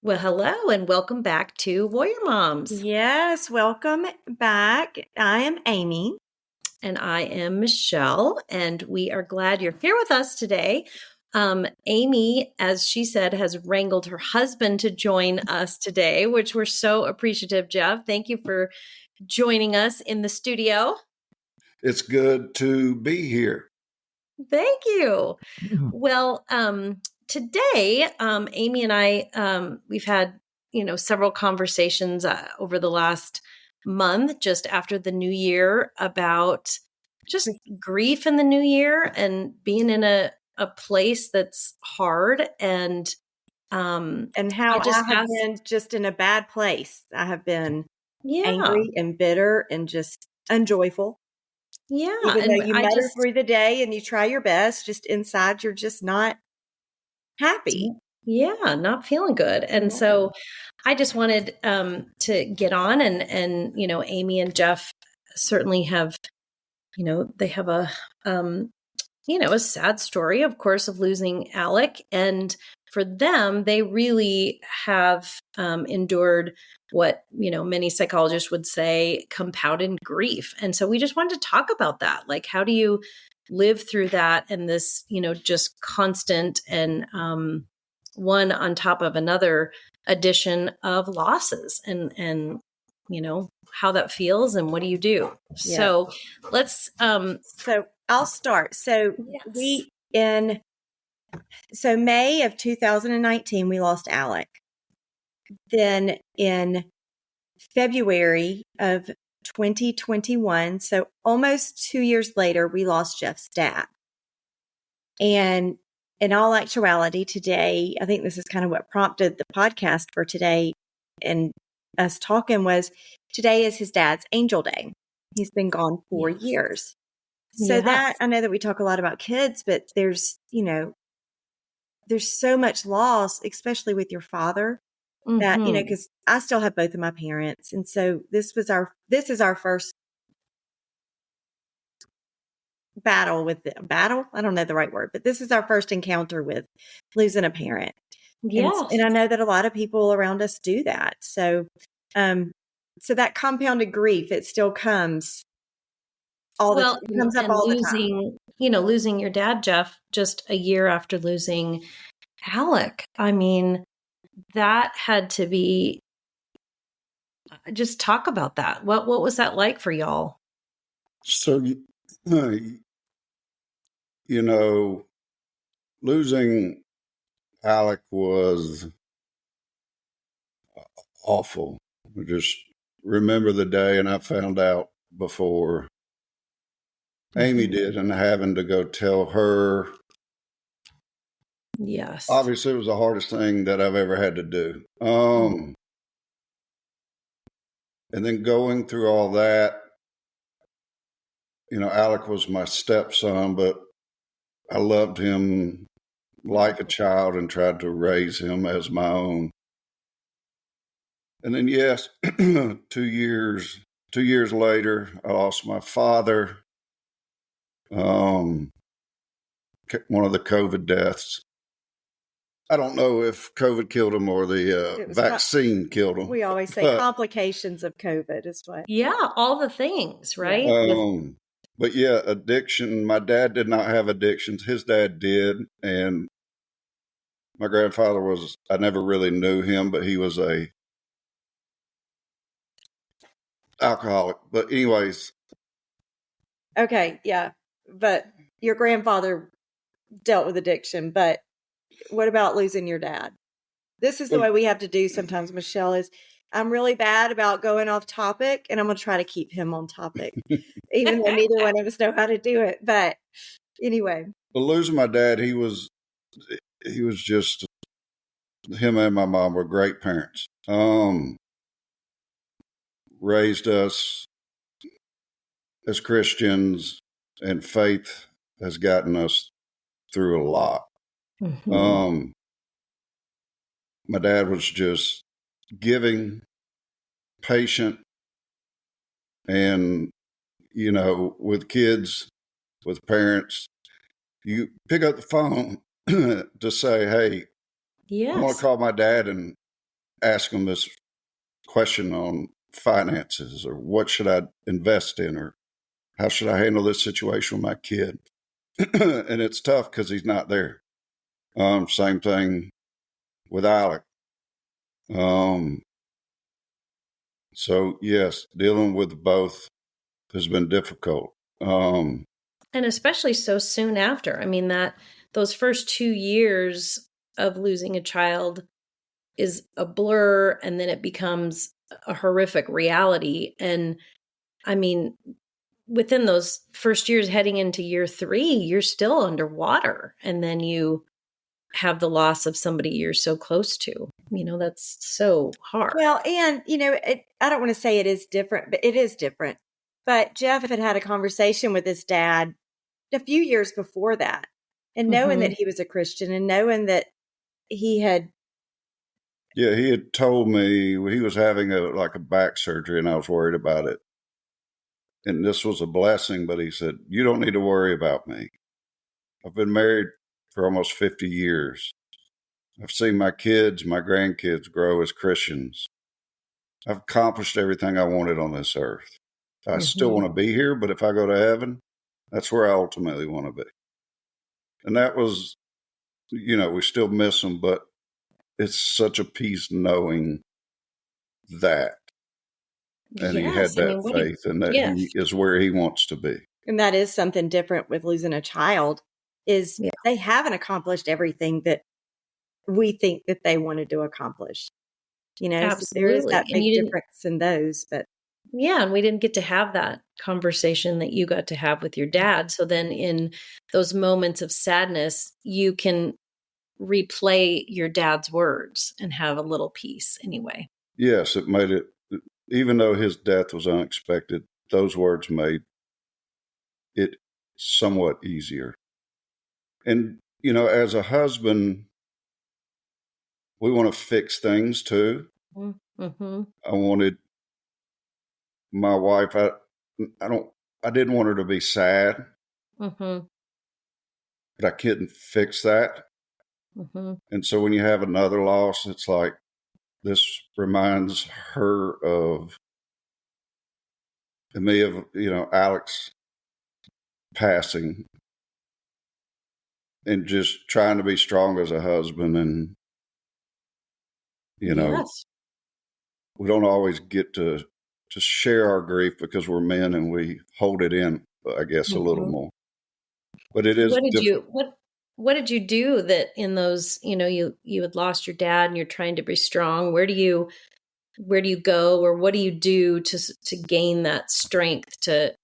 Well, hello and welcome back to Warrior Moms. Yes, welcome back. I am Amy. And I am Michelle, and we are glad you're here with us today. Amy, as she said, has wrangled her husband to join us today, which we're so appreciative, Jeff. Thank you for joining us in the studio. It's good to be here. Thank you. Well, today, Amy and I, we've had, several conversations over the last month, just after the new year, about just grief in the new year and being in a place that's hard. And How I just I have asked, been just in a bad place. I have been yeah, angry and bitter and just unjoyful. yeah. Even though And you I mutter just, through the day and you try your best, just inside you're just not happy. yeah, not feeling good. And Yeah. so I just wanted to get on and Amy and Jeff certainly have, they have a sad story, of course, of losing Alec. And for them, they really have endured what, many psychologists would say compounded grief. And so we just wanted to talk about that. Like, how do you live through that and this, just constant and one on top of another addition of losses and how that feels and what do you do? Yeah. So let's So I'll start. So yes. May of 2019, we lost Alec. Then in February of 2021, so almost 2 years later, we lost Jeff's dad. And in all actuality, today, I think this is kind of what prompted the podcast for today and us talking was today is his dad's Angel Day. He's been gone 4 years. So that I know that we talk a lot about kids, but there's so much loss, especially with your father. That, because I still have both of my parents. And so this is our first battle with battle. I don't know the right word, but this is our first encounter with losing a parent. Yes. And I know that a lot of people around us do that. So, so that compounded grief, it still comes it comes up all the time. Losing your dad, Jeff, just a year after losing Alec. I mean, that had to be, just talk about that. What was that like for y'all? So, losing Alec was awful. I just remember the day, and I found out before Amy did, and having to go tell her. Yes. Obviously, it was the hardest thing that I've ever had to do. And then going through all that, Alec was my stepson, but I loved him like a child and tried to raise him as my own. And then, yes, 2 years later, I lost my father. One of the COVID deaths. I don't know if COVID killed him or the vaccine killed him. We always say complications of COVID is what. Yeah, all the things, right? But yeah, addiction. My dad did not have addictions. His dad did. And my grandfather I never really knew him, but he was a alcoholic. But anyways. Okay, yeah. But your grandfather dealt with addiction, but what about losing your dad? This is the way we have to do sometimes, Michelle, is I'm really bad about going off topic, and I'm going to try to keep him on topic, even though neither one of us know how to do it. But anyway. Well, losing my dad, he was just, him and my mom were great parents. Raised us as Christians, and faith has gotten us through a lot. My dad was just giving, patient, and, with kids, with parents, you pick up the phone to say, hey, I'm going to call my dad and ask them this question on finances, or what should I invest in, or how should I handle this situation with my kid? And it's tough because he's not there. Same thing with Alec. So yes, dealing with both has been difficult. And especially so soon after. I mean, those first 2 years of losing a child is a blur, and then it becomes a horrific reality. And I mean, within those first years heading into year 3, you're still underwater. And then you have the loss of somebody you're so close to. That's so hard. Well, and, I don't want to say it is different, but it is different. But Jeff had a conversation with his dad a few years before that, and knowing that he was a Christian and knowing that he had. Yeah, he had told me he was having a back surgery, and I was worried about it. And this was a blessing, but he said, "You don't need to worry about me. I've been married for almost 50 years. I've seen my kids, my grandkids grow as Christians. I've accomplished everything I wanted on this earth. I still want to be here, but if I go to heaven, that's where I ultimately want to be." And that was, we still miss him, but it's such a peace knowing that. And he had that faith, and that he is where he wants to be. And that is something different with losing a child, is they haven't accomplished everything that we think that they wanted to accomplish. Absolutely. So there is that big difference in those. But yeah, and we didn't get to have that conversation that you got to have with your dad. So then in those moments of sadness, you can replay your dad's words and have a little peace anyway. Yes, it made it, even though his death was unexpected, those words made it somewhat easier. And, as a husband, we want to fix things too. Mm-hmm. I wanted my wife, I didn't want her to be sad, but I couldn't fix that. And so when you have another loss, it's like, this reminds her of me of, Alec's passing, and just trying to be strong as a husband. And, we don't always get to share our grief because we're men and we hold it in, I guess, a little more. But it is what did you do that in those, you had lost your dad and you're trying to be strong? Where do you go, or what do you do to gain that strength to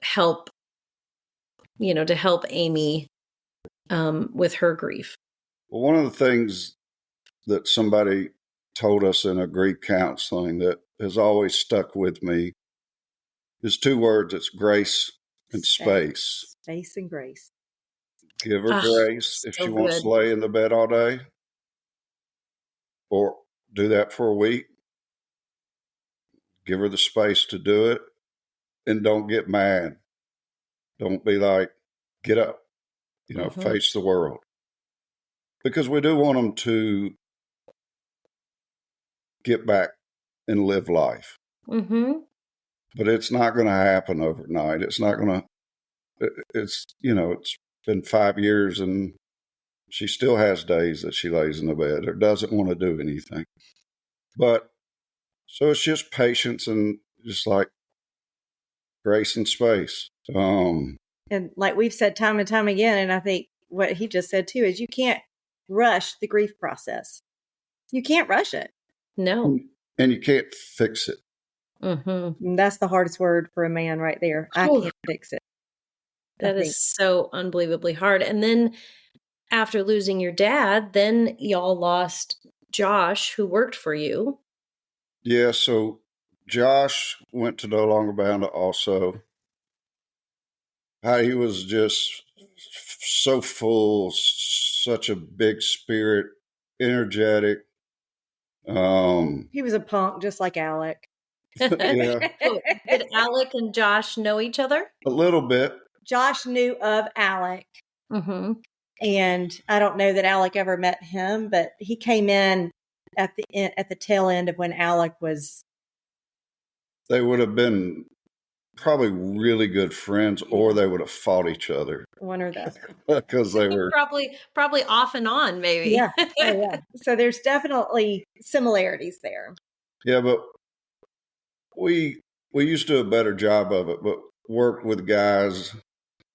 help Amy with her grief? Well, one of the things that somebody told us in a grief counseling that has always stuck with me is 2 words. It's grace and space. Space and grace. Give her grace if she wants to lay in the bed all day, or do that for a week. Give her the space to do it, and don't get mad. Don't be like, get up, face the world. Because we do want them to get back and live life. But it's not going to happen overnight. It's not going to, it's been 5 years and she still has days that she lays in the bed or doesn't want to do anything. But so it's just patience and just like grace and space. And like we've said time and time again, and I think what he just said too, is you can't rush the grief process. You can't rush it. No. And you can't fix it. And that's the hardest word for a man right there. I can't fix it. That is so unbelievably hard. And then after losing your dad, then y'all lost Josh, who worked for you. Yeah, so Josh went to No Longer Bound also. He was just so full, such a big spirit, energetic. He was a punk just like Alec. Yeah. Did Alec and Josh know each other? A little bit. Josh knew of Alec. And I don't know that Alec ever met him, but he came in at the tail end of when Alec was. They would have been probably really good friends, or they would have fought each other. One or the other. Because they were probably off and on, maybe. Yeah. Oh, yeah. So there's definitely similarities there. Yeah, but we used to do a better job of it, but worked with guys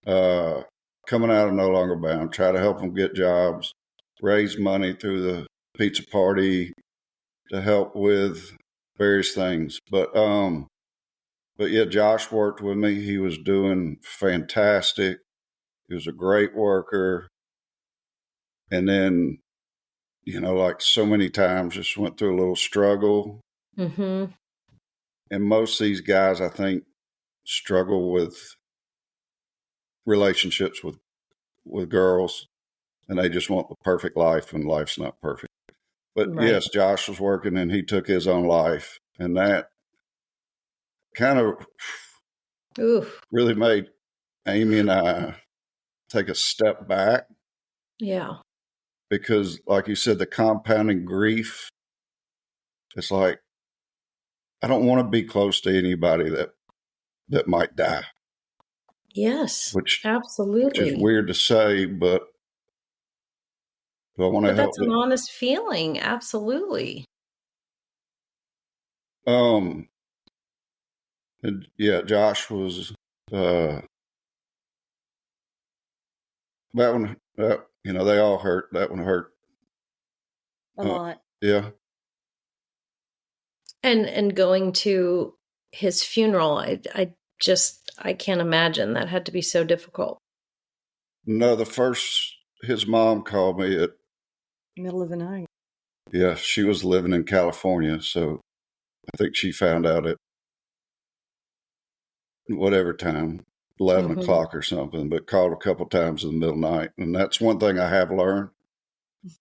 coming out of No Longer Bound, try to help them get jobs, raise money through the pizza party to help with various things. But yeah, Josh worked with me. He was doing fantastic. He was a great worker. And then, like so many times, just went through a little struggle. Mm-hmm. And most of these guys, I think, struggle with relationships with girls, and they just want the perfect life, and life's not perfect. But Right. yes, Josh was working, and he took his own life, and that kind of really made Amy and I take a step back. Yeah. Because, like you said, the compounding grief, it's like, I don't want to be close to anybody that might die. Yes, Which absolutely. is weird to say, but do I want to But help that's an honest feeling. Absolutely. And yeah, Josh was that one. They all hurt. That one hurt A lot. Yeah. And going to his funeral, I can't imagine. That had to be so difficult. No, his mom called me at middle of the night. Yeah, she was living in California, so I think she found out at whatever time, 11 o'clock or something, but called a couple times in the middle of the night. And that's one thing I have learned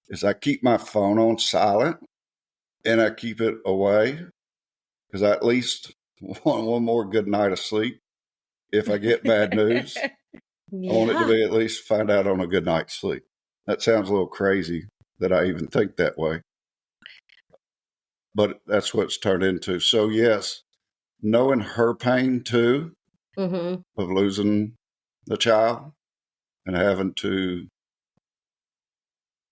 is I keep my phone on silent and I keep it away because I at least want one more good night of sleep. If I get bad news, I want it to be at least find out on a good night's sleep. That sounds a little crazy that I even think that way, but that's what it's turned into. So yes, knowing her pain too, of losing the child and having to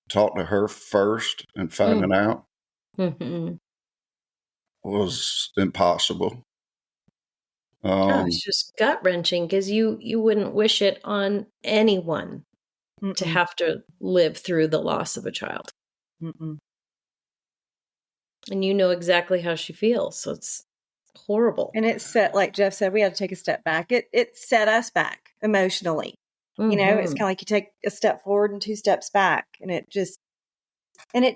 talk to her first and finding out was impossible. It's just gut wrenching because you wouldn't wish it on anyone to have to live through the loss of a child. And you know exactly how she feels. So it's horrible. And it set, like Jeff said, we had to take a step back. It set us back emotionally. It's kind of like you take a step forward and 2 steps back. And it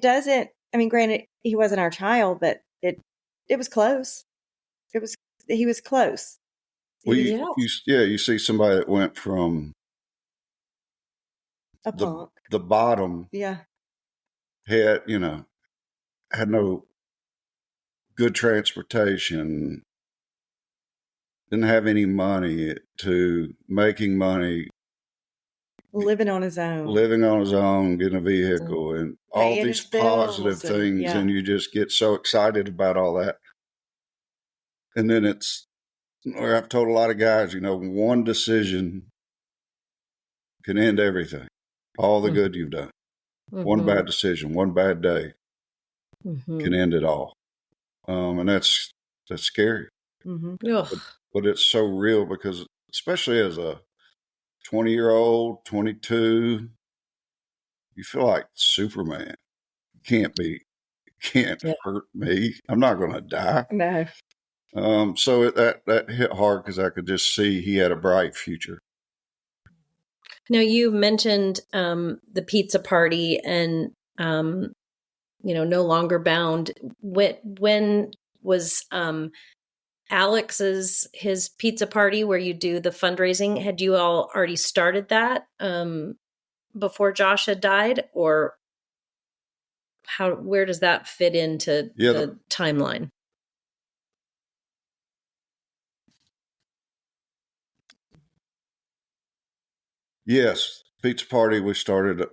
doesn't, I mean, granted, he wasn't our child, but it was close. He was close. Well, you see somebody that went from the bottom. Yeah. Had no good transportation, didn't have any money, to making money, living on his own, getting a vehicle, and all these positive things, and you just get so excited about all that. And then I've told a lot of guys, one decision can end everything, all the good you've done. One bad decision, one bad day can end it all. And that's scary. But it's so real because, especially as a 20-year-old, 22, you feel like Superman. Can't hurt me. I'm not going to die. No. So that hit hard because I could just see he had a bright future. Now, you mentioned the pizza party and, No Longer Bound. When was Alex's his pizza party where you do the fundraising? Had you all already started that before Josh had died, or where does that fit into the timeline? Yes, pizza party we started a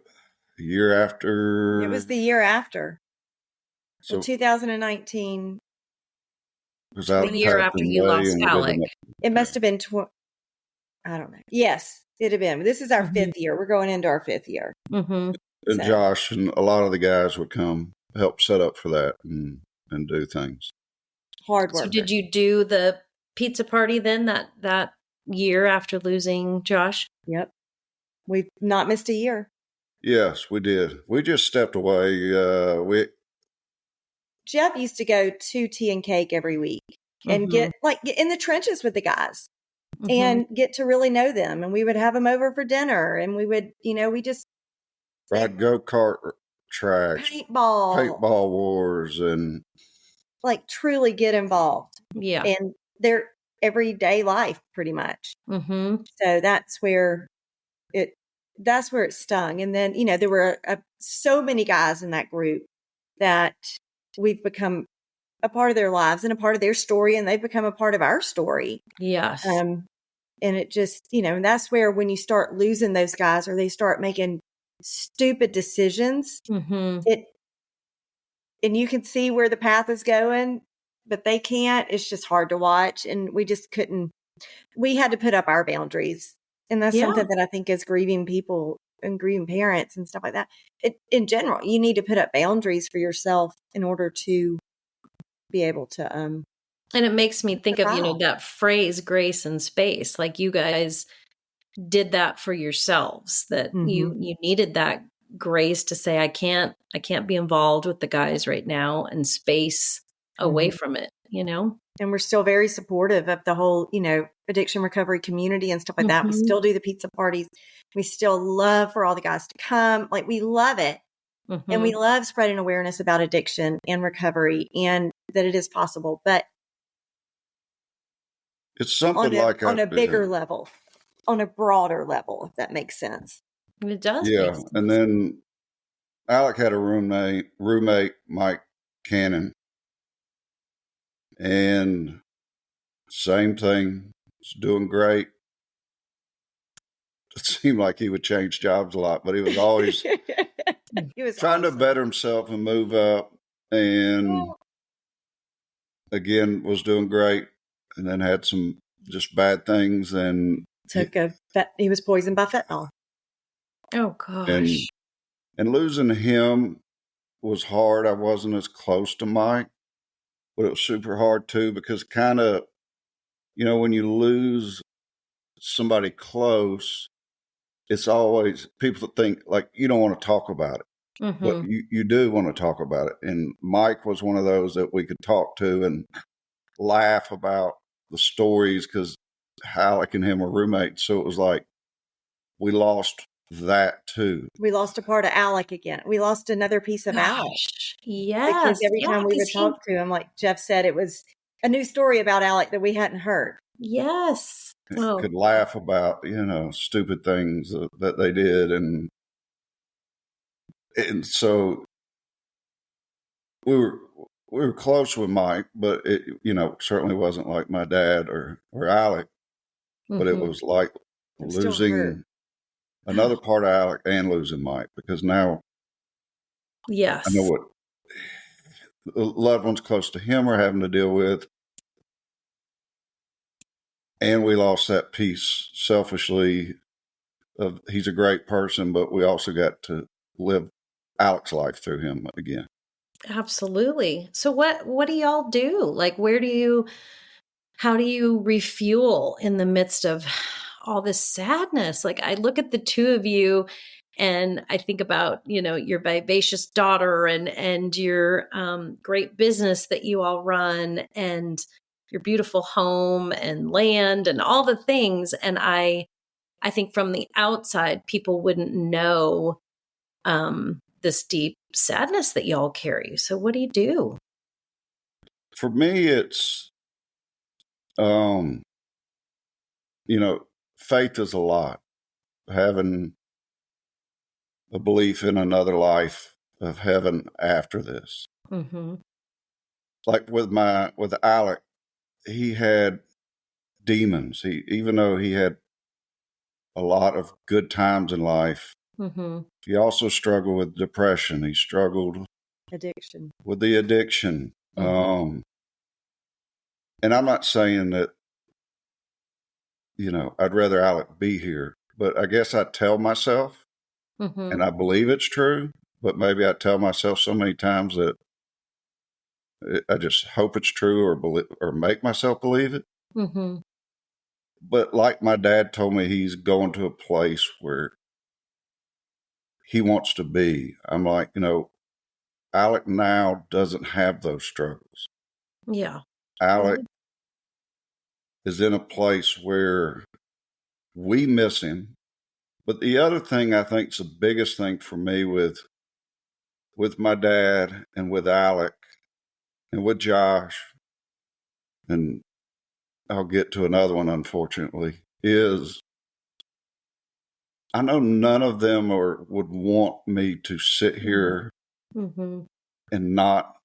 year after. It was the year after. So 2019, was Alec The year passing after you away lost and we Alec. didn't know. it must have been, I don't know. Yes, it had been. This is our fifth year. We're going into our fifth year. Mm-hmm. And So- Josh and a lot of the guys would come help set up for that and do things. Hard So work. did you do the pizza party then that year after losing Josh? Yep. We've not missed a year. Yes, we did. We just stepped away. Jeff used to go to tea and cake every week and get in the trenches with the guys and get to really know them. And we would have them over for dinner and we would, we just ride go-kart tracks, paintball wars, and like truly get involved. Yeah. And their everyday life pretty much. Mm-hmm. So that's where it stung. And then, there were so many guys in that group that we've become a part of their lives and a part of their story, and they've become a part of our story. Yes. And it just, and that's where when you start losing those guys or they start making stupid decisions, and you can see where the path is going, but they can't. It's just hard to watch. And we just couldn't, we had to put up our boundaries. And that's something that I think as grieving people and grieving parents and stuff like that, in general, you need to put up boundaries for yourself in order to be able to. And it makes me think of, that phrase, grace and space. Like you guys did that for yourselves, that you needed that grace to say, I can't be involved with the guys right now, and space away from it, And we're still very supportive of the whole, addiction recovery community and stuff like that. We still do the pizza parties. We still love for all the guys to come. Like, we love it. And we love spreading awareness about addiction and recovery and that it is possible. But it's something on a bigger level, on a broader level, if that makes sense. It does. Yeah. And then Alec had a roommate, Mike Cannon. And same thing, was doing great. It seemed like he would change jobs a lot, but he was always trying to better himself and move up. And again, was doing great. And then had some just bad things. And he was poisoned by fentanyl. Oh, gosh. And losing him was hard. I wasn't as close to Mike, but it was super hard too, because kind of, when you lose somebody close, it's always people think like you don't want to talk about it, but you do want to talk about it. And Mike was one of those that we could talk to and laugh about the stories, because Alec and him were roommates. So it was like we lost that too. We lost a part of Alec again. We lost another piece of Alec. Yes. Because every time we would talk to him, like Jeff said, it was a new story about Alec that we hadn't heard. Yes. Could laugh about, stupid things that they did. And so we were close with Mike, but it, certainly wasn't like my dad or Alec, but it was like losing another part of Alec and losing Mike, because now I know what the loved ones close to him are having to deal with. And we lost that piece selfishly of he's a great person, but we also got to live Alec's life through him again. Absolutely. So what do y'all do? Like, how do you refuel in the midst of all this sadness? Like, I look at the two of you and I think about, your vivacious daughter and your great business that you all run, and your beautiful home and land and all the things. And I think from the outside, people wouldn't know this deep sadness that y'all carry. So what do you do? For me, it's, faith is a lot. Having a belief in another life of heaven after this. Like with Alec, he had demons. Even though he had a lot of good times in life, he also struggled with depression. He struggled addiction. With the addiction. Mhm. And I'm not saying that, I'd rather Alec be here, but I guess I tell myself, and I believe it's true, but maybe I tell myself so many times that I just hope it's true or make myself believe it. Mhm. But like my dad told me, he's going to a place where he wants to be. I'm like, Alec now doesn't have those struggles. Yeah. Alec is in a place where we miss him. But the other thing I think is the biggest thing for me with my dad and with Alec and with Josh, and I'll get to another one, unfortunately, is I know none of them would want me to sit here Mhm. and not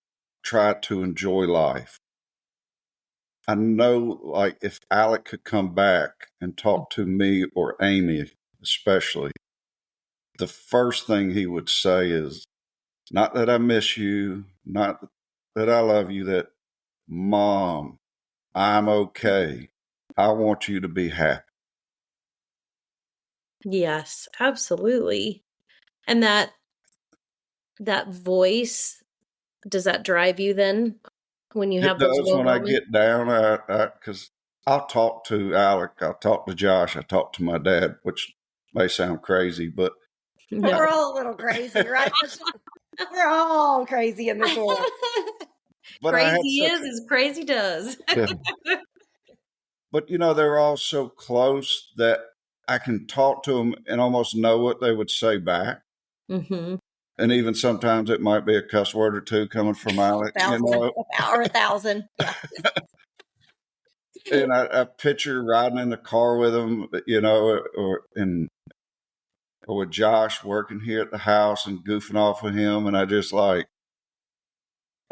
try to enjoy life. I know, like, if Alec could come back and talk to me or Amy, especially, the first thing he would say is, not that I miss you, not that I love you, that Mom, I'm okay. I want you to be happy. Yes, absolutely. And that voice, does that drive you then when you It have those does low when I moments? get down, because I'll talk to Alec, I'll talk to Josh, I talk to my dad, which may sound crazy, but But we're No. all a little crazy, right? We're all crazy in this world. but I had Crazy such is as crazy does. yeah. But they're all so close that I can talk to them and almost know what they would say back. Mhm. And even sometimes it might be a cuss word or two coming from Alec, Or 1,000. Yeah. And I picture riding in the car with him, or with Josh working here at the house and goofing off with him. And I just I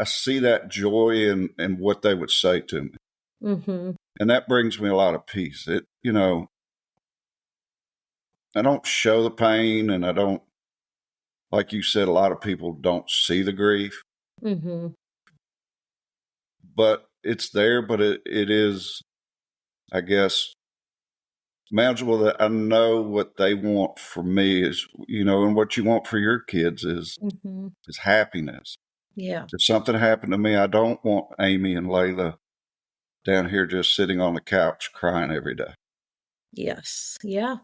see that joy in what they would say to me. Mhm. And that brings me a lot of peace. I don't show the pain, and I don't, like you said, a lot of people don't see the grief, Mhm. but it's there, but it is, I guess, manageable. That I know what they want for me is, and what you want for your kids Mhm. is happiness. Yeah. If something happened to me, I don't want Amy and Layla down here just sitting on the couch crying every day. Yes. Yeah.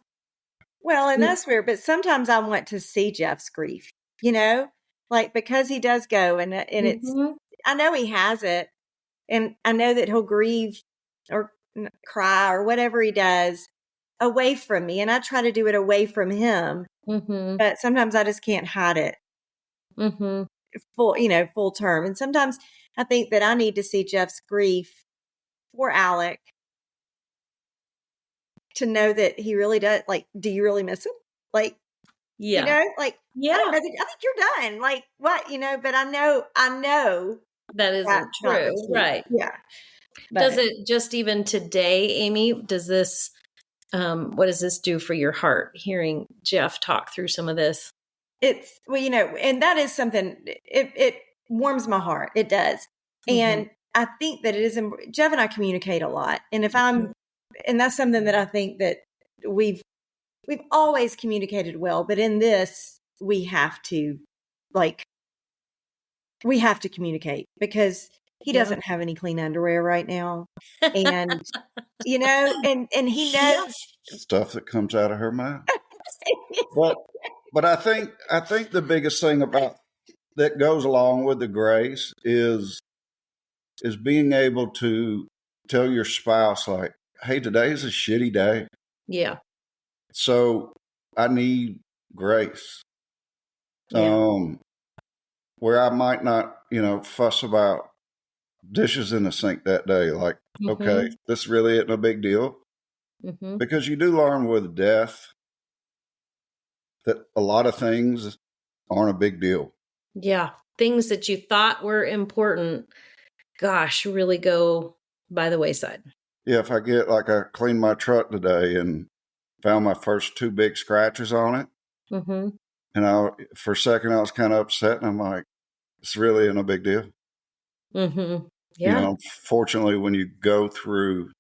Well, and that's weird, but sometimes I want to see Jeff's grief, like because he does go and it's, Mhm. I know he has it and I know that he'll grieve or cry or whatever he does away from me. And I try to do it away from him, Mhm. but sometimes I just can't hide it Mhm. full term. And sometimes I think that I need to see Jeff's grief for Alec to know that he really does. Like, do you really miss him? Like, Yeah. like, I don't Yeah. know. I think you're done. Like, what, but I know That that's isn't not the true. truth. Right. Yeah. Does But it just even today, Amy, does this what does this do for your heart hearing Jeff talk through some of this? it's, well, and that is something, it warms my heart. It does. Mhm. And I think that it is, Jeff and I communicate a lot. And and that's something that I think that we've always communicated well, but in this, like, we have to communicate because he Yeah. doesn't have any clean underwear right now. And, and he Yeah. knows. Stuff that comes out of her mouth. But I think the biggest thing about that goes along with the grace is being able to tell your spouse, like, hey, today's a shitty day. Yeah. So I need grace. Yeah. Where I might not, fuss about dishes in the sink that day. Like, okay, Mhm. this really isn't a big deal. Mhm. Because you do learn with death that a lot of things aren't a big deal. Yeah. Things that you thought were important, gosh, really go by the wayside. Yeah, if I cleaned my truck today and found my first two big scratches on it, Mhm. and for a second I was kind of upset, and I'm like, it's really not a big deal. Mm-hmm. You Yeah. know, fortunately, when you go through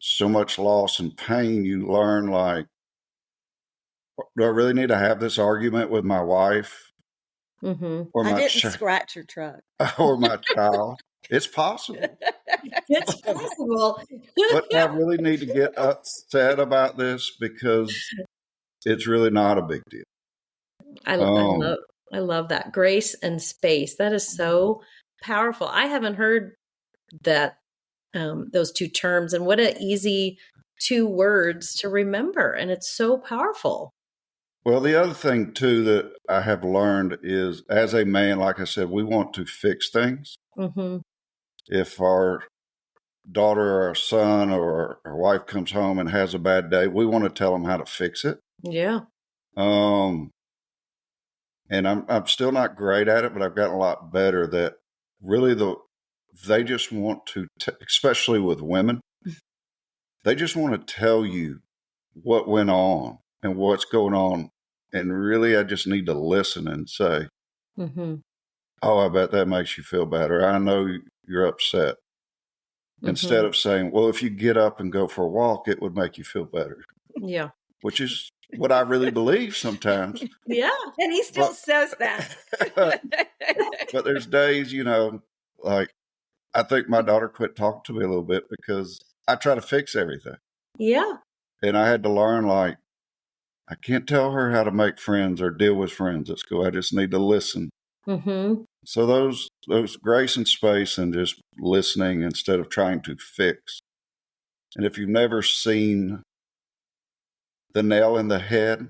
so much loss and pain, you learn, like, do I really need to have this argument with my wife Mm-hmm. or I my didn't scratch your truck. or my child? It's possible. It's possible. But I really need to get upset about this because it's really not a big deal. I Um, love that. Grace and space. That is so powerful. I haven't heard that those two terms, and what a easy two words to remember, and it's so powerful. well, the other thing too that I have learned is, as a man, like I said, we want to fix things. Mm-hmm. If our daughter or our son or our wife comes home and has a bad day, we want to tell them how to fix it. Yeah. Um, and I'm still not great at it, but I've gotten a lot better. That really they just want to, especially with women, they just want to tell you what went on and what's going on. And really, I just need to listen and say, Mm-hmm. "Oh, I bet that makes you feel better. I know you're upset." Mm-hmm. Instead of saying, "Well, if you get up and go for a walk, it would make you feel better," Yeah. which is what I really believe sometimes. Yeah. And he still says that. But there's days, you know, like, I think my daughter quit talking to me a little bit because I try to fix everything. Yeah. And I had to learn, like, I can't tell her how to make friends or deal with friends at school. I just need to listen. Mm-hmm. So those grace and space and just listening instead of trying to fix. And if you've never seen The Nail in the Head,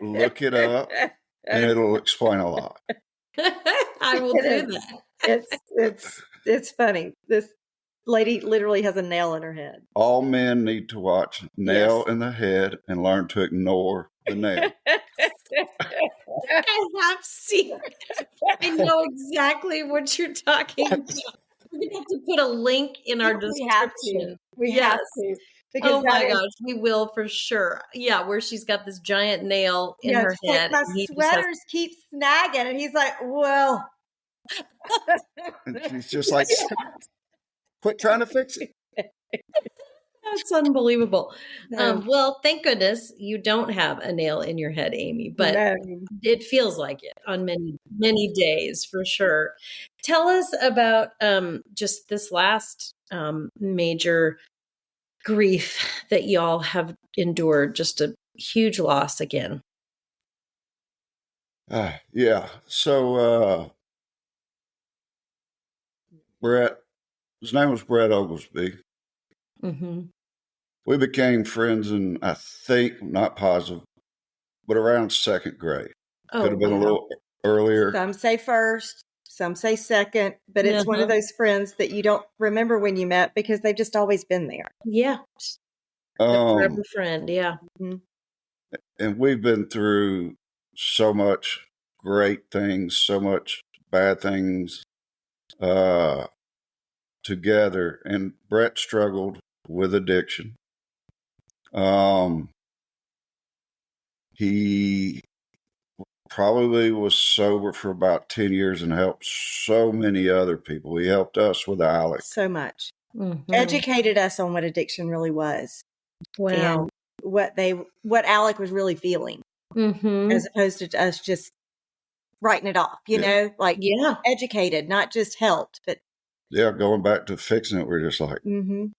look it up and it'll explain a lot. I will do that. It's funny. This lady literally has a nail in her head. All men need to watch Nail Yes. in the Head and learn to ignore the nail. I have seen it. I know exactly what you're talking about. We're going to have to put a link in our description. We have to. Because Oh my gosh, we will for sure. Yeah, where she's got this giant nail in her she's head. like, my sweaters keep snagging. And he's like, well. And she's just like, quit trying to fix it. That's unbelievable. No. Well, thank goodness you don't have a nail in your head, Amy, but No. it feels like it on many, many days for sure. Tell us about just this last major grief that y'all have endured, just a huge loss again. Yeah. So his name was Brett Oglesby. Mm-hmm. We became friends in, I think, not positive, but around second grade. Could have been a little earlier. Some say first, some say second, but it's one of those friends that you don't remember when you met because they've just always been there. Yeah. A forever friend, yeah. Mm-hmm. And we've been through so much great things, so much bad things together. And Brett struggled with addiction. He probably was sober for about 10 years and helped so many other people. He helped us with Alec. So much. Mm-hmm. Educated us on what addiction really was. Wow. And what Alec was really feeling. Mm-hmm. As opposed to us just writing it off, you know, like educated, not just helped, but. Yeah, going back to fixing it, we're just like, you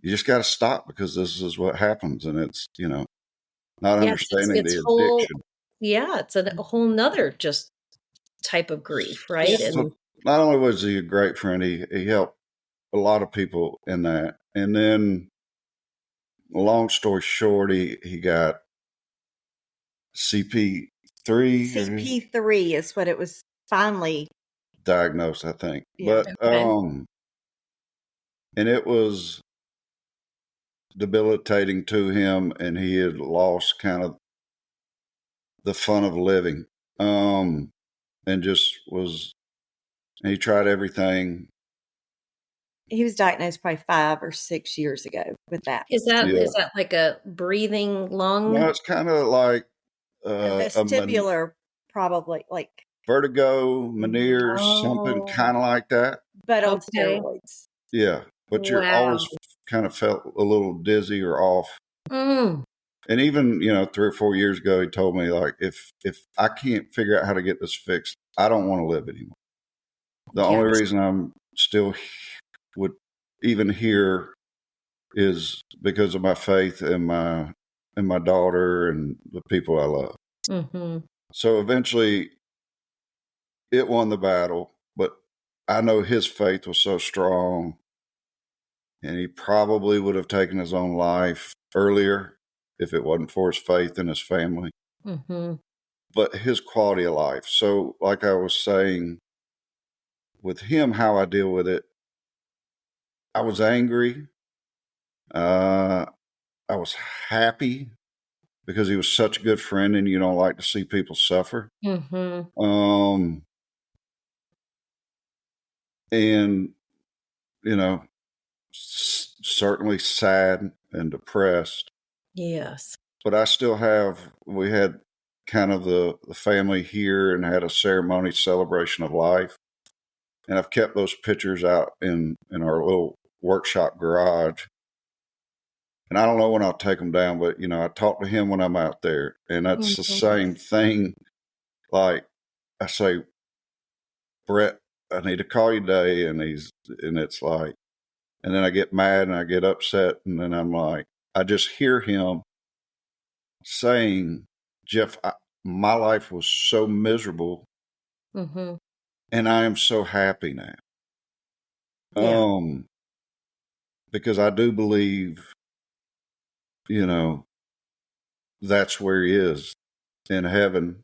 just got to stop because this is what happens. And it's, you know, not understanding the addiction. It's a whole nother just type of grief, right? So and not only was he a great friend, he helped a lot of people in that. And then, long story short, he got CP3. CP3 is what it was finally diagnosed, I think. Yeah. But and it was debilitating to him, and he had lost kind of the fun of living. And just he tried everything. He was diagnosed probably 5 or 6 years ago with that. Is that like a breathing lung? No, it's kind of like a vestibular, probably like vertigo, Meniere's, something Oh, kind of like that. but on okay. steroids. Yeah, but you're Wow. always kind of felt a little dizzy or off. Mm. And even 3 or 4 years ago, he told me like, if I can't figure out how to get this fixed, I don't want to live anymore. The only Yes. reason I'm still would even here is because of my faith and my daughter and the people I love. Mm-hmm. So eventually, it won the battle, but I know his faith was so strong, and he probably would have taken his own life earlier if it wasn't for his faith and his family. Mm-hmm. But his quality of life. So, like I was saying, with him, how I deal with it, I was angry. I was happy because he was such a good friend, and you don't like to see people suffer. Mm-hmm. And certainly sad and depressed. Yes. But we had kind of the family here and had a ceremony celebration of life. And I've kept those pictures out in our little workshop garage. And I don't know when I'll take them down, but I talk to him when I'm out there, and that's the Mm-hmm. same thing. Like I say, Brett, I need to call you today, and it's like, and then I get mad and I get upset, and then I'm like, I just hear him saying, Jeff, my life was so miserable, Mm-hmm. and I am so happy now. Yeah. Because I do believe, that's where he is in heaven.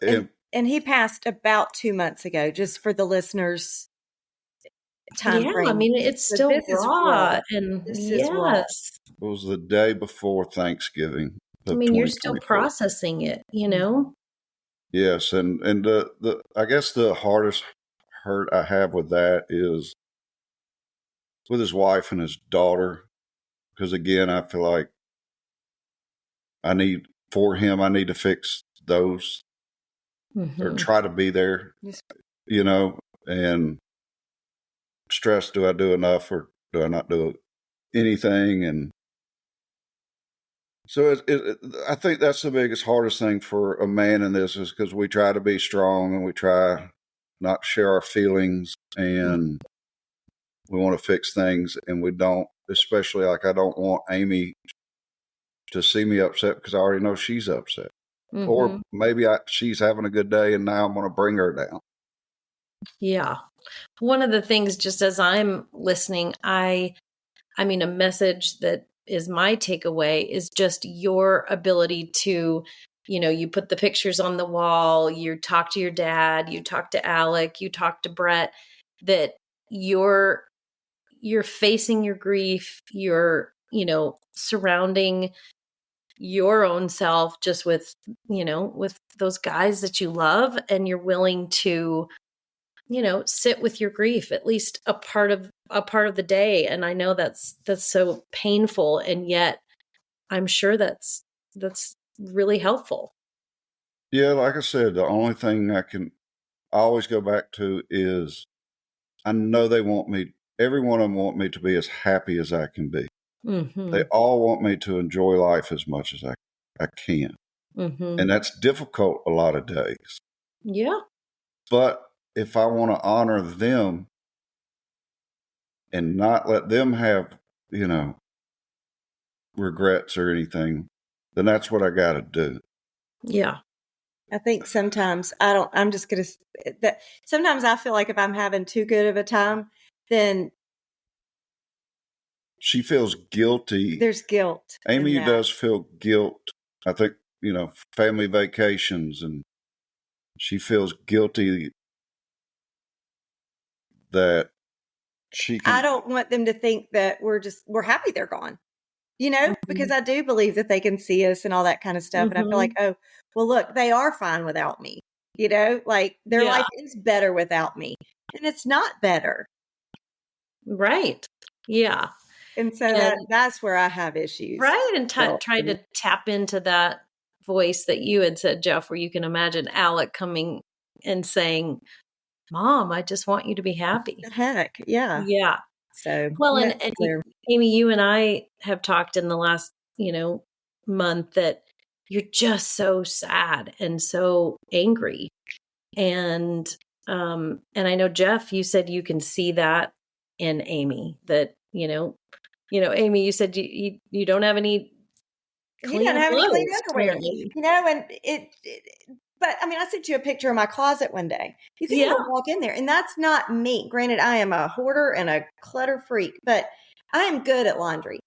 And he passed about 2 months ago, just for the listeners' time Yeah. I frame. mean, it's So still this is raw. raw. And This is raw. yes. It was the day before Thanksgiving I of mean, you're still 2024. processing it, you know? Yes, and the I guess the hardest hurt I have with that is with his wife and his daughter, because again, I feel like I need to fix those or Mm-hmm. try to be there, Yes. and stress. Do I do enough or do I not do anything? And so I think that's the biggest, hardest thing for a man in this is because we try to be strong and we try not share our feelings and we want to fix things and we don't, especially like I don't want Amy to see me upset because I already know she's upset. Mm-hmm. Or maybe she's having a good day and now I'm going to bring her down. Yeah. One of the things, just as I'm listening, I mean, a message that is my takeaway is just your ability to, you put the pictures on the wall, you talk to your dad, you talk to Alec, you talk to Brett, that you're facing your grief, you're, surrounding your own self just with, with those guys that you love, and you're willing to sit with your grief at least a part of the day. And I know that's so painful, and yet I'm sure that's really helpful. Yeah, like I said, the only thing I always go back to is I know every one of them want me to be as happy as I can be. Mm-hmm. They all want me to enjoy life as much as I can. Mm-hmm. And that's difficult a lot of days. Yeah. But if I want to honor them and not let them have, regrets or anything, then that's what I got to do. Yeah. I think sometimes sometimes I feel like if I'm having too good of a time, then she feels guilty. There's guilt. Amy does feel guilt. I think, family vacations, and she feels guilty that she can. I don't want them to think that we're happy they're gone, because I do believe that they can see us and all that kind of stuff. Mm-hmm. And I feel like, oh, well, look, they are fine without me, like their life is better without me. And it's not better. Right. Yeah. And so that's where I have issues. Right. And try to tap into that voice that you had said, Jeff, where you can imagine Alec coming and saying, Mom, I just want you to be happy. Heck, yeah. Yeah. So, Well, yeah, and clear. Amy, you and I have talked in the last, month that you're just so sad and so angry. And I know, Jeff, you said you can see that in Amy, that, Amy, you said you don't have any He doesn't clean have any clean clothes underwear, currently. and but I mean, I sent you a picture of my closet one day. You can Yeah. even walk in there, and that's not me. Granted, I am a hoarder and a clutter freak, but I am good at laundry.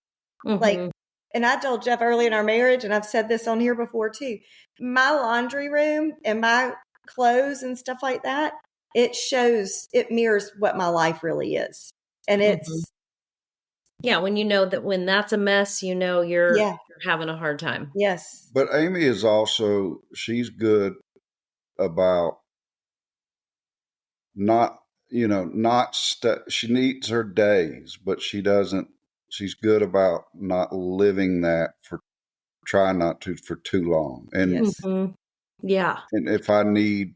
Like, Mhm. and I told Jeff early in our marriage, and I've said this on here before too, my laundry room and my clothes and stuff like that, it mirrors what my life really is. And it's, Yeah, when you know that when that's a mess, you're yeah, having a hard time. yes. But Amy is also, she's good about not, she needs her days, but she's good about not living that trying not to for too long. And, Yes. Mhm. Yeah. and if I need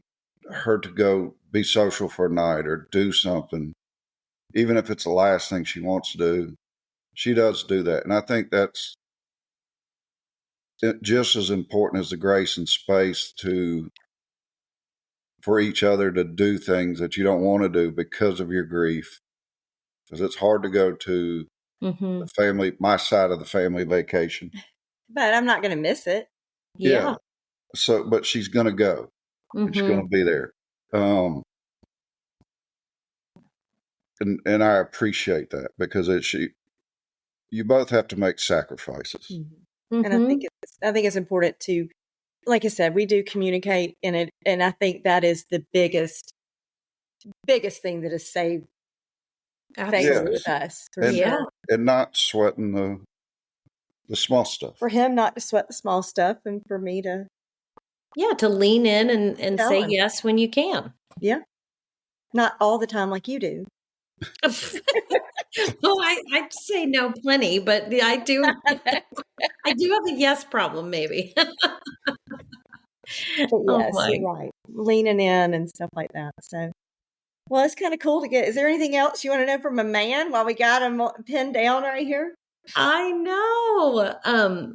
her to go be social for a night or do something, even if it's the last thing she wants to do, she does do that. And I think that's just as important as the grace and space for each other to do things that you don't want to do because of your grief. Because it's hard to go to Mhm. my side of the family vacation. But I'm not going to miss it. Yeah. So, but she's going to go and she's going Mhm. to be there. And I appreciate that because you both have to make sacrifices. And Mhm. I think it's important to, like I said, we do communicate in it. And I think that is the biggest thing that has saved faith Absolutely. with us for And, Yeah. sure. and not sweating the small stuff. For him not to sweat the small stuff and for me to, Yeah, to lean in and say Going. yes when you can. yeah, not all the time like you do. Well, I say no plenty, but I do have a yes problem maybe. But Oh yes, my. you're right. Leaning in and stuff like that. So, well, it's kind of cool to get. Is there anything else you want to know from a man while we got him pinned down right here? I know.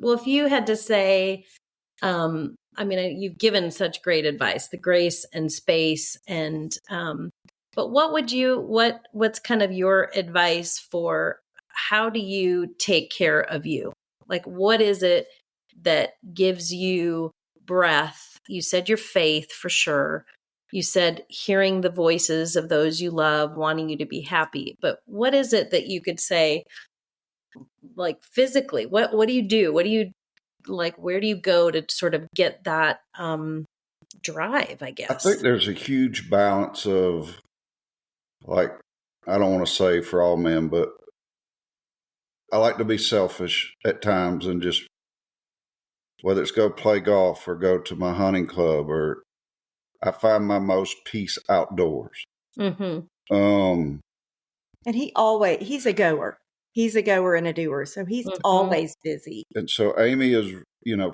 Well, if you had to say, I mean, you've given such great advice, the grace and space but what's kind of your advice for how do you take care of you? Like, what is it that gives you breath? You said your faith for sure. You said hearing the voices of those you love, wanting you to be happy. But what is it that you could say, like physically? What do you do? What do you like? Where do you go to sort of get that drive, I I guess? think there's a huge balance of, like, I don't want to say for all men, but I like to be selfish at times and just, whether it's go play golf or go to my hunting club, or I find my most peace outdoors. Mm-hmm. And he's a goer. He's a goer and a doer. So he's Mm-hmm. always busy. And so Amy is,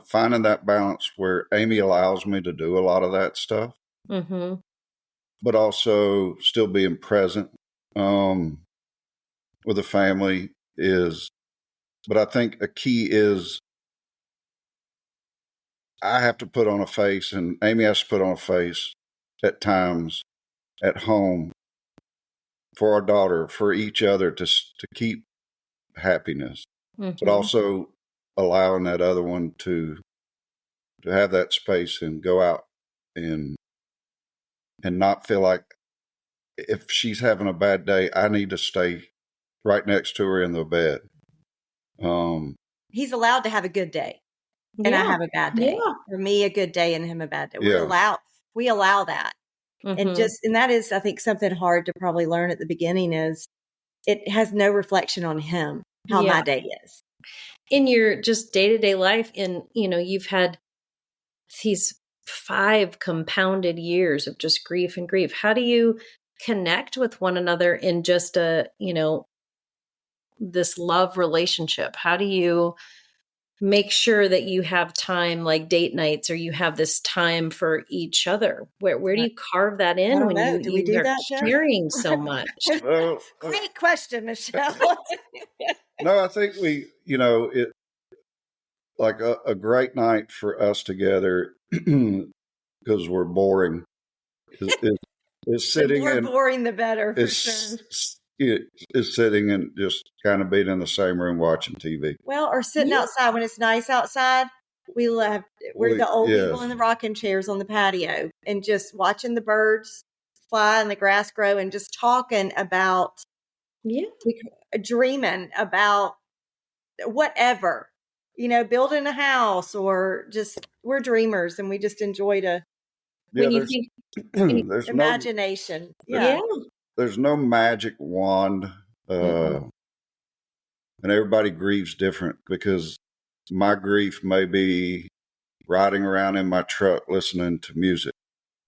finding that balance where Amy allows me to do a lot of that stuff, Mm-hmm. but also still being present with the family but I think a key is I have to put on a face and Amy has to put on a face at times at home for our daughter, for each other to keep happiness, but Mm-hmm. also allowing that other one to have that space and go out and not feel like if she's having a bad day, I need to stay right next to her in the bed. He's allowed to have a good day. And I Yeah. have a bad day. Yeah. For me, a good day and him a bad day. Yeah. We allow that. Mm-hmm. And that is, I think, something hard to probably learn at the beginning is it has no reflection on him, how Yeah. my day is. In your just day-to-day life, you've had these 5 compounded years of just grief and grief. How do you connect with one another in just this love relationship? How do you make sure that you have time, like date nights, or you have this time for each other? Where do you carve that I in don't when know. Do we do are that, Jeff? sharing so much? Well, Great question, Michelle. no, I think it like a great night for us together because we're boring is The sitting more in boring, the better, for sure. is sitting and just kind of being in the same room watching TV. Well, or sitting Yeah. outside when it's nice outside. We're the old people Yes. in the rocking chairs on the patio and just watching the birds fly and the grass grow and just talking about, dreaming about whatever, building a house, or just, we're dreamers and we just enjoy to When you think, there's imagination. there's no magic wand, and everybody grieves different, because my grief may be riding around in my truck listening to music.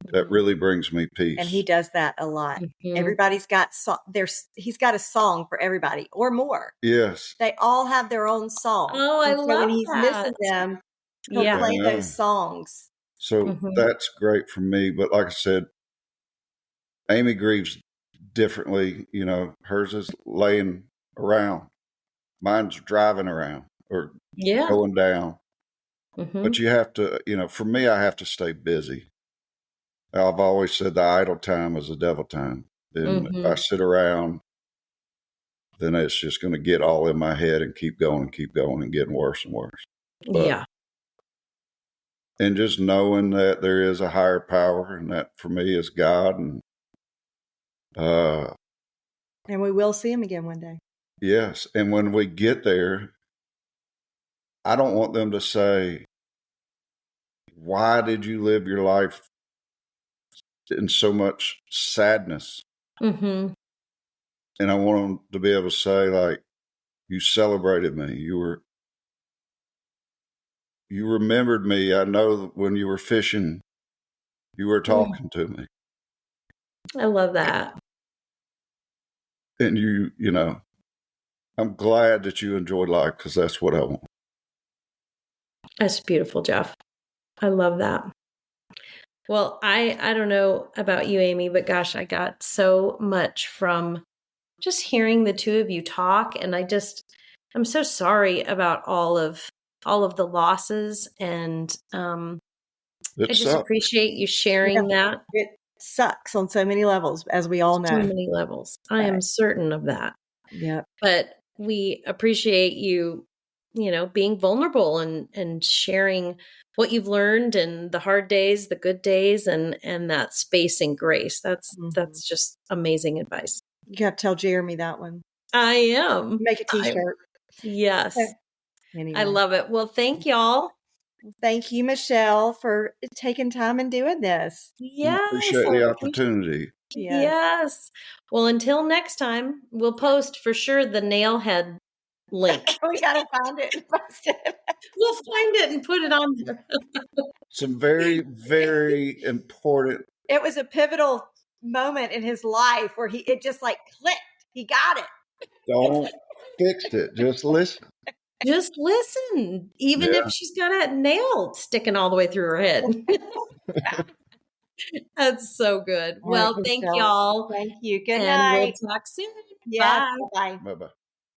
That really brings me peace. And he does that a lot. Everybody's got he's got a song for everybody or more. Yes. They all have their own song. Oh, I love when he's that. missing them, he'll play those songs. So that's great for me. But like I said, Amy grieves differently. Hers is laying around. Mine's driving around or going down. But you have to, for me, I have to stay busy. I've always said the idle time is the devil time. And if I sit around, then it's just going to get all in my head and keep going and getting worse and worse. But, and just knowing that there is a higher power, and that for me is God. And we will see him again one day. Yes. And when we get there, I don't want them to say, why did you live your life in so much sadness? And I want them to be able to say, like, you celebrated me. You remembered me. I know when you were fishing, you were talking to me. I love that. And I'm glad that you enjoyed life, because that's what I want. That's beautiful, Jeff. I love that. Well, I don't know about you, Amy, but gosh, I got so much from just hearing the two of you talk. And I'm so sorry about all of the losses. And I just appreciate you sharing that. It sucks on so many levels, as we all know. So many levels. I am certain of that. Yeah. But we appreciate you, being vulnerable and sharing what you've learned, and the hard days, the good days, and that space and grace. That's just amazing advice. You have to tell Jeremy that one. I am. Make a t-shirt. Yes. Anyway. I love it. Well, thank y'all. Thank you, Michelle, for taking time and doing this. Yes. I appreciate the opportunity. Yes. Well, until next time, we'll post for sure the nail head link. We got to find it and post it. We'll find it and put it on there. Some very, very important. It was a pivotal moment in his life where it just like clicked. He got it. Don't fix it. Just listen. Just listen, even if she's got a nail sticking all the way through her head. That's so good. Well, thank y'all. Thank you. Good and night. We'll talk soon. Yes. Bye. Bye. Bye-bye.